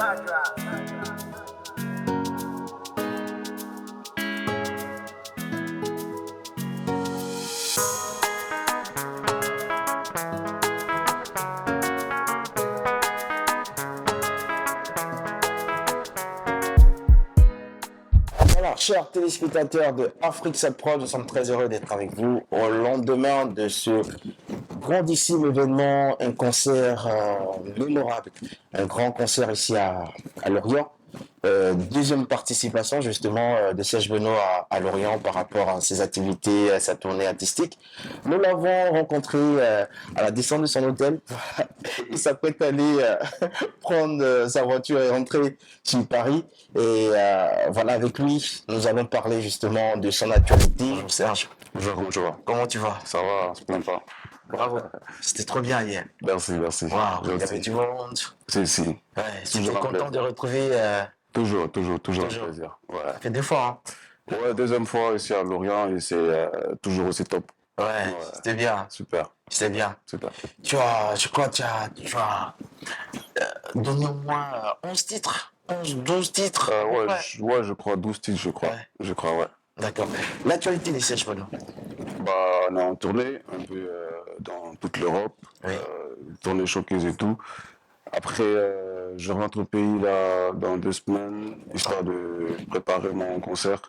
Alors, chers téléspectateurs de Afrique Sad Prod, nous sommes très heureux d'être avec vous au lendemain de ce grandissime événement, un concert mémorable, un grand concert ici à Lorient. Deuxième participation justement de Serge Benoît à Lorient par rapport à ses activités, à sa tournée artistique. Nous l'avons rencontré à la descente de son hôtel. Il s'apprête à aller prendre sa voiture et rentrer sur Paris. Et voilà, avec lui, nous allons parler justement de son actualité. Bonjour Serge. Bonjour, comment tu vas? Comment tu vas? Ça va, on se plaint pas. Bravo. C'était trop bien hier. Merci, merci. Waouh, il y avait du monde. Si. Ouais, j'étais Toujours un content plaisir. de retrouver. Toujours un Toujours. plaisir. Ouais. Ça fait deux fois. Ouais, deuxième fois ici à Lorient et c'est toujours aussi top. Hein. Ouais, c'était bien. Super, C'était bien. super. Je crois que tu as donné au moins 11 titres. 12 titres. Je crois 12 titres, je crois. Ouais. Je crois, ouais. D'accord. L'actualité des Serge Benoît. Bah, on est en tournée un peu dans toute l'Europe, Oui. tournée showcase et tout. Après, je rentre au pays là dans 2 semaines, histoire de préparer mon concert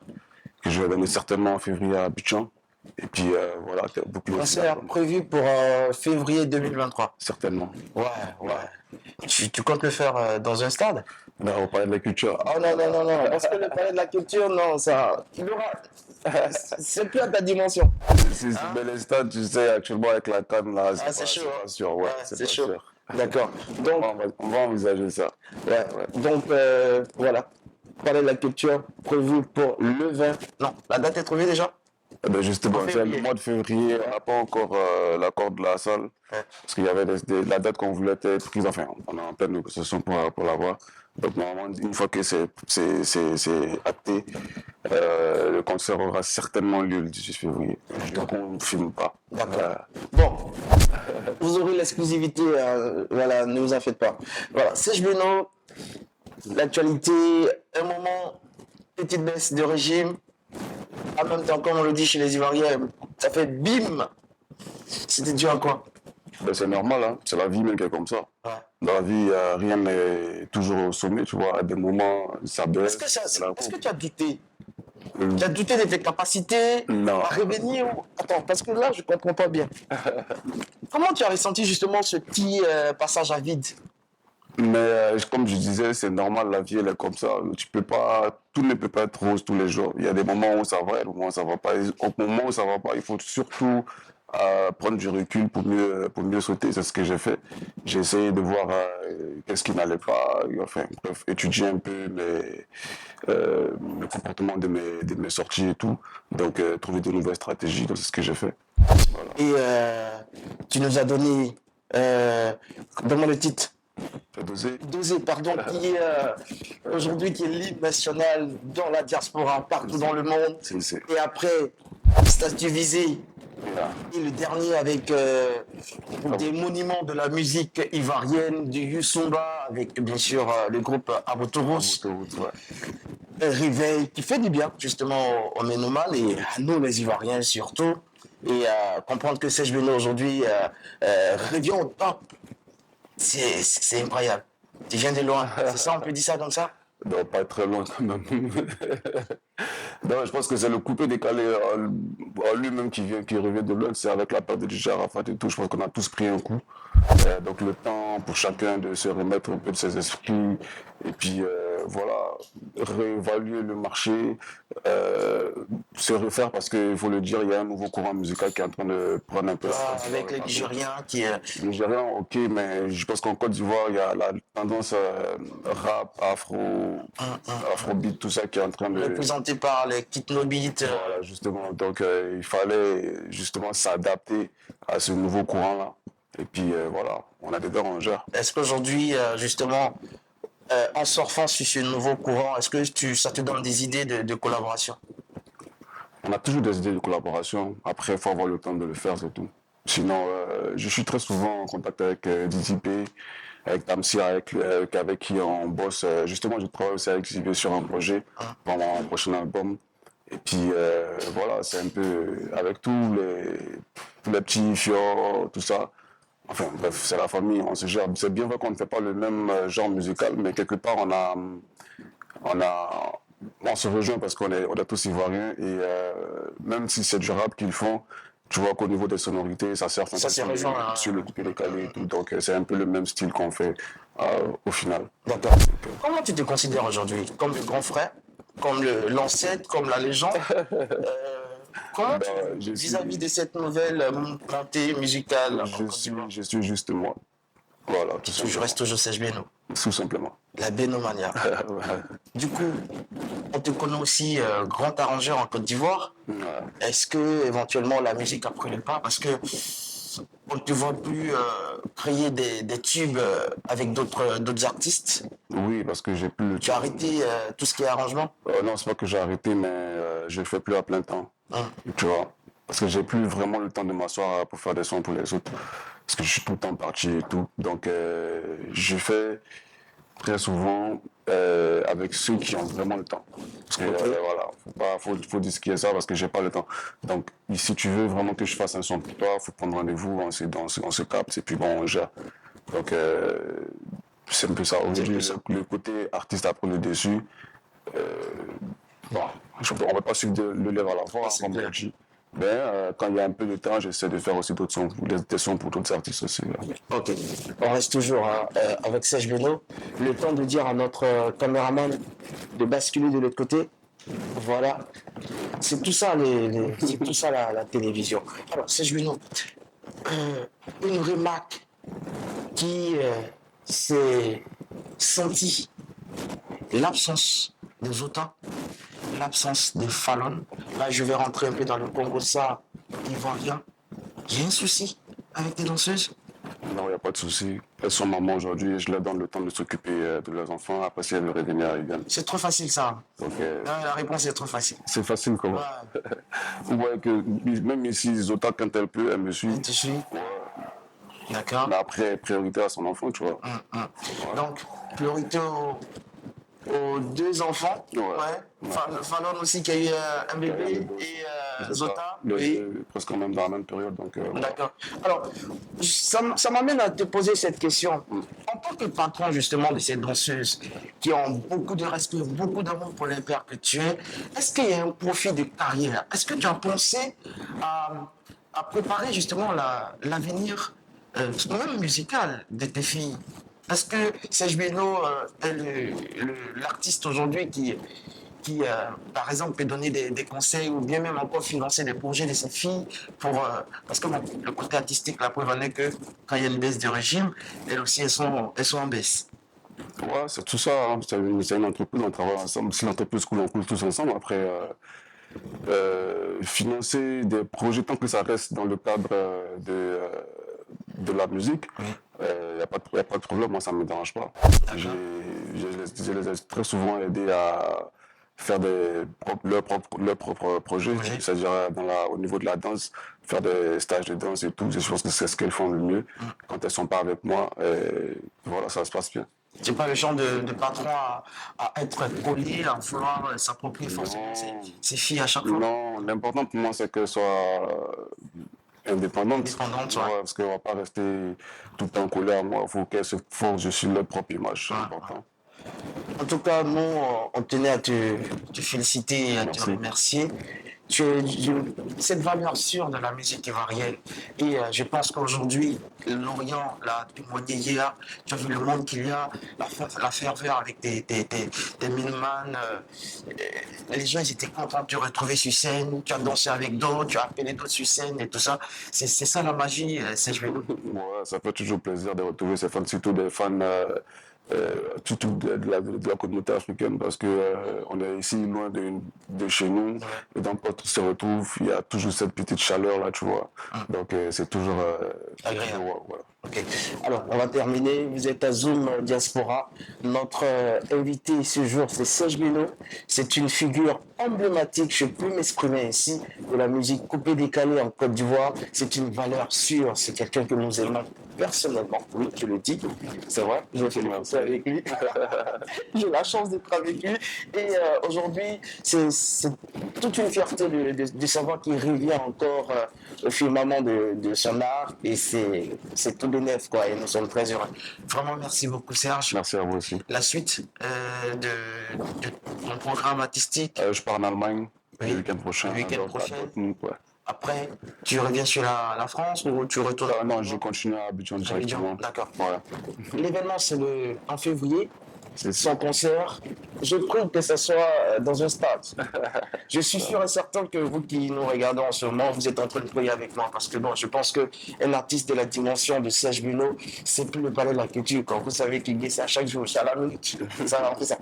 que je vais donner certainement en février à Abidjan. Et puis voilà, boucler aussi Concert l'album. prévu pour février 2023. Certainement. Ouais. Tu comptes le faire dans un stade? Là, on parlait de la culture. Oh non. Parce que le palais de la culture, non, ça. Il aura. C'est plus à ta dimension. Mais les stades, tu sais, actuellement avec la canne là, C'est chaud. pas sûr. Ouais, C'est pas chaud. sûr. D'accord. Donc, On va envisager ça. ouais. Donc voilà. Palais de la culture prévu pour le 20. Non, la date est trouvée déjà? Eh ben justement, En c'est février. le mois de février, on n'a pas encore l'accord de la salle. Ouais. Parce qu'il y avait la date qu'on voulait être prise, enfin, on est en pleine négociation pour l'avoir. Donc normalement, une fois que c'est acté, le concert aura certainement lieu le 18 février. Je ne confirme pas. D'accord. Bon, vous aurez l'exclusivité, voilà, ne vous en faites pas. Voilà, Serge Benoît, l'actualité, un moment, petite baisse de régime. En même temps, comme on le dit chez les Ivoiriens, ça fait bim. C'était dû à quoi? Ben, c'est normal, hein. C'est la vie même qui est comme ça. Ouais. Dans la vie, rien n'est toujours au sommet, tu vois. À des moments, ça baisse. Est-ce que tu as douté? Tu as douté de tes capacités Non. à revenir ou... Attends, parce que là, je ne comprends pas bien. Comment tu as ressenti justement ce petit passage à vide? Mais comme je disais, c'est normal, la vie elle est comme ça. Tout ne peut pas être rose tous les jours. Il y a des moments où ça va, et des moments où ça va pas. Et au moment où ça va pas, il faut surtout prendre du recul pour mieux sauter. C'est ce que j'ai fait. J'ai essayé de voir qu'est-ce qui n'allait pas. Enfin, bref, étudier un peu le comportement de mes sorties et tout. Donc trouver de nouvelles stratégies. Donc c'est ce que j'ai fait. Voilà. Et tu nous as donné, donne-moi le titre. Dosé, pardon, qui est aujourd'hui qui est l'hymne national dans la diaspora, partout dans le monde. Et après, Statue Visée. Et le dernier avec des monuments de la musique ivoirienne, du Youssoumba, avec bien sûr le groupe Abotoros. Réveil, qui fait du bien justement aux Ménomales et à nous les Ivoiriens surtout. Et comprendre que Serge Benoît aujourd'hui revient au top. C'est incroyable. Tu viens de loin. C'est ça, on peut dire ça comme ça? Non, pas très loin quand même. Non, je pense que c'est le coupé décalé en lui-même qui revient de loin. C'est avec la perte de DJ Arafat et tout. Je pense qu'on a tous pris un coup. Donc le temps pour chacun de se remettre un peu de ses esprits et puis voilà, réévaluer le marché, se refaire parce qu'il faut le dire, il y a un nouveau courant musical qui est en train de prendre un peu. Avec les Nigériens qui Les Nigériens, ok, mais je pense qu'en Côte d'Ivoire, il y a la tendance rap, afrobeat, tout ça qui est en train de... représenté par les Kitnobites. Voilà, justement. Donc il fallait justement s'adapter à ce nouveau courant-là. Et puis voilà, on a des dents en gère. Est-ce qu'aujourd'hui, justement, en surfant sur ce nouveau courant, est-ce que ça te donne des idées de collaboration? On a toujours des idées de collaboration. Après, il faut avoir le temps de le faire, c'est tout. Sinon, je suis très souvent en contact avec DTP. avec Tamsir, avec qui on bosse. Justement, je travaille aussi avec JB sur un projet pour mon prochain album. Et puis voilà, c'est un peu avec tous les petits fiors, tout ça. Enfin bref, c'est la famille, on se gère. C'est bien vrai qu'on ne fait pas le même genre musical, mais quelque part on a, on se rejoint parce on est tous ivoiriens et même si c'est du rap qu'ils font, tu vois qu'au niveau des sonorités, ça sert Ça s'est rejoint. sur le coupé décalé et tout. Donc c'est un peu le même style qu'on fait au final. D'accord. Comment tu te considères aujourd'hui? Comme le grand frère? Comme l'ancêtre? Comme la légende? Comment vis-à-vis de cette nouvelle montée musicale en Côte d'Ivoire? Je suis juste moi. Voilà, tout Je simplement. reste toujours Serge Beno. Tout simplement. La Benomania. Ouais. Du coup, on te connaît aussi grand arrangeur en Côte d'Ivoire. Ouais. Est-ce que éventuellement la musique a pris le pas? Parce que on ne te voit plus créer des tubes avec d'autres artistes. Oui, parce que j'ai plus le Tu as temps. arrêté tout ce qui est arrangement. Non, c'est pas que j'ai arrêté, mais je le fais plus à plein temps. Tu vois. Parce que j'ai plus vraiment le temps de m'asseoir pour faire des sons pour les autres. Parce que je suis tout le temps parti et tout. Donc, je fais très souvent avec ceux qui ont vraiment le temps. Parce que voilà, faut disquer ça parce que j'ai pas le temps. Donc, si tu veux vraiment que je fasse un son pour toi, faut prendre rendez-vous, on se capte et puis bon, on gère. Donc, c'est un peu ça. Aujourd'hui, le côté artiste a pris le dessus. Bon, on ne va pas suivre le lèvre à la fois, comme on dit. Mais quand il y a un peu de temps, j'essaie de faire aussi d'autres sons, des sons pour d'autres artistes aussi. Là. Ok. On reste toujours avec Serge Beno. Le temps de dire à notre caméraman de basculer de l'autre côté. Voilà. C'est tout ça, c'est tout ça la télévision. Alors, Serge Beno, une remarque qui s'est sentie, l'absence de Zota, l'absence de Fallon. Là, je vais rentrer un peu dans le Congo, ça, ivoirien. Il y a un souci avec tes danseuses? Non, il n'y a pas de souci. Elles sont mamans aujourd'hui, je leur donne le temps de s'occuper de leurs enfants. Après, si elles veulent revenir, elles viennent. C'est trop facile, ça. Donc, La réponse est trop facile. c'est facile, comment. Ouais. Ouais, que même ici, Zota, quand elle peut, elle me suit. Tu suis? D'accord. Mais après, priorité à son enfant, tu vois. Donc, priorité aux deux enfants. Ouais. Fallon aussi qui a eu un bébé et Zota. Oui. Presque même dans la même période. Donc, D'accord. Alors, ça m'amène à te poser cette question. En tant que patron justement de ces danseuses qui ont beaucoup de respect, beaucoup d'amour pour les pères que tu es, est-ce qu'il y a un profil de carrière? Est-ce que tu as pensé à préparer justement l'avenir, même musical de tes filles? Est-ce que Serge Beno est l'artiste aujourd'hui qui par exemple, peut donner des conseils ou bien même encore financer des projets de ses filles parce que bon, le côté artistique, la preuve en est que quand il y a une baisse du régime, elles aussi, elles sont en baisse. ouais, c'est tout ça. Hein. C'est une entreprise, on travaille ensemble. Si l'entreprise coule, on coule tous ensemble. Après, financer des projets, tant que ça reste dans le cadre de la musique, il n'y a pas de problème. Moi, ça ne me dérange pas. Je les ai très souvent aidés à faire leurs propres projets, c'est-à-dire au niveau de la danse, faire des stages de danse et tout. Je pense que c'est ce qu'elles font le mieux quand elles ne sont pas avec moi. Et voilà, ça se passe bien. Tu n'es pas le genre de patron à être collé, à vouloir s'approprier forcément ses filles à chaque fois? Non, l'important pour moi, c'est qu'elles soient indépendantes. Indépendantes, ouais. Parce qu'on ne va pas rester tout le temps collé à moi. Il faut qu'elles se forgent sur leur propre image. C'est important. En tout cas, nous, on tenait à te féliciter et à te remercier. Tu es cette valeur sûre de la musique ivoirienne. Et je pense qu'aujourd'hui, l'Orient l'a témoigné hier. Tu as vu le monde qu'il y a, la ferveur avec des miniman. Les gens, ils étaient contents de te retrouver sur scène. Tu as dansé avec d'autres, tu as appelé d'autres sur scène et tout ça. C'est ça la magie, c'est je vais. Ouais, ça fait toujours plaisir de retrouver ces fans, surtout des fans. Surtout de la communauté africaine parce que on est ici loin de chez nous et donc quand on se retrouve il y a toujours cette petite chaleur là tu vois donc c'est toujours agréable. voilà. Ok. Alors, on va terminer. Vous êtes à Zoom Diaspora. Notre invité ce jour, c'est Serge Beno. C'est une figure emblématique, je peux m'exprimer ainsi, de la musique coupée décalée en Côte d'Ivoire. C'est une valeur sûre. C'est quelqu'un que nous aimons personnellement. Oui, je le dis. C'est vrai. Je fais le concert avec lui. J'ai la chance d'être avec lui. Et aujourd'hui, c'est toute une fierté de savoir qu'il revient encore au firmament de son art. Et c'est tout de neuf, quoi. Et nous sommes très heureux. Vraiment, merci beaucoup, Serge. Merci à vous aussi. La suite de ton programme artistique. Je pars en Allemagne Oui. le week-end prochain. Le week-end à prochain. Dortmund, ouais. Après, tu reviens sur la France ou tu retournes Non, je continue à Abidjan directement. D'accord. Voilà. L'événement, c'est en février. C'est Son concert. Je prie que ce soit dans un stade. Je suis sûr et certain que vous qui nous regardez en ce moment, vous êtes en train de prier avec moi parce que bon, je pense qu'un artiste de la dimension de Serge Beno, c'est plus le palais de la culture. Quand vous savez qu'il est à chaque jour, c'est à la minute. Ça, on fait ça.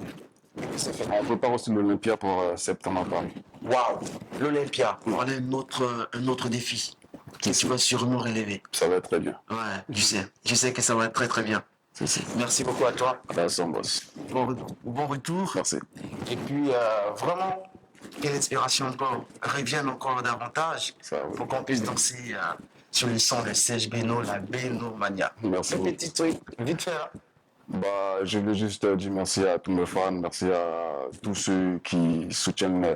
On prépare aussi l'Olympia pour septembre à Paris. Waouh, l'Olympia, on a un autre défi qui tu vas sûrement relever. Ça va être très bien. Ouais, je sais que ça va être très très bien. Merci beaucoup à toi. Merci, boss. Bon retour. Merci. Et puis, vraiment, que l'inspiration encore revienne encore davantage Ça, oui. pour qu'on puisse danser sur le son de Serge Beno, la Beno Mania. Merci Un beaucoup. petit truc, vite fait. Hein. Bah, je veux juste dire merci à tous mes fans, merci à tous ceux qui soutiennent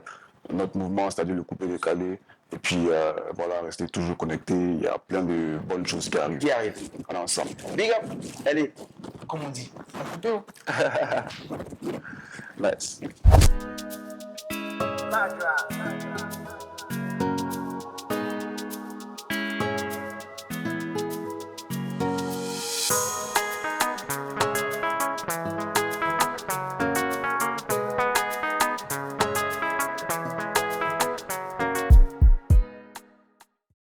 notre mouvement, c'est-à-dire le coupé décalé. Et puis voilà, restez toujours connectés, il y a plein de bonnes choses qui arrivent. Qui arrive. On est ensemble. Big up. Allez, comme on dit, un peu. Nice. Backdrop.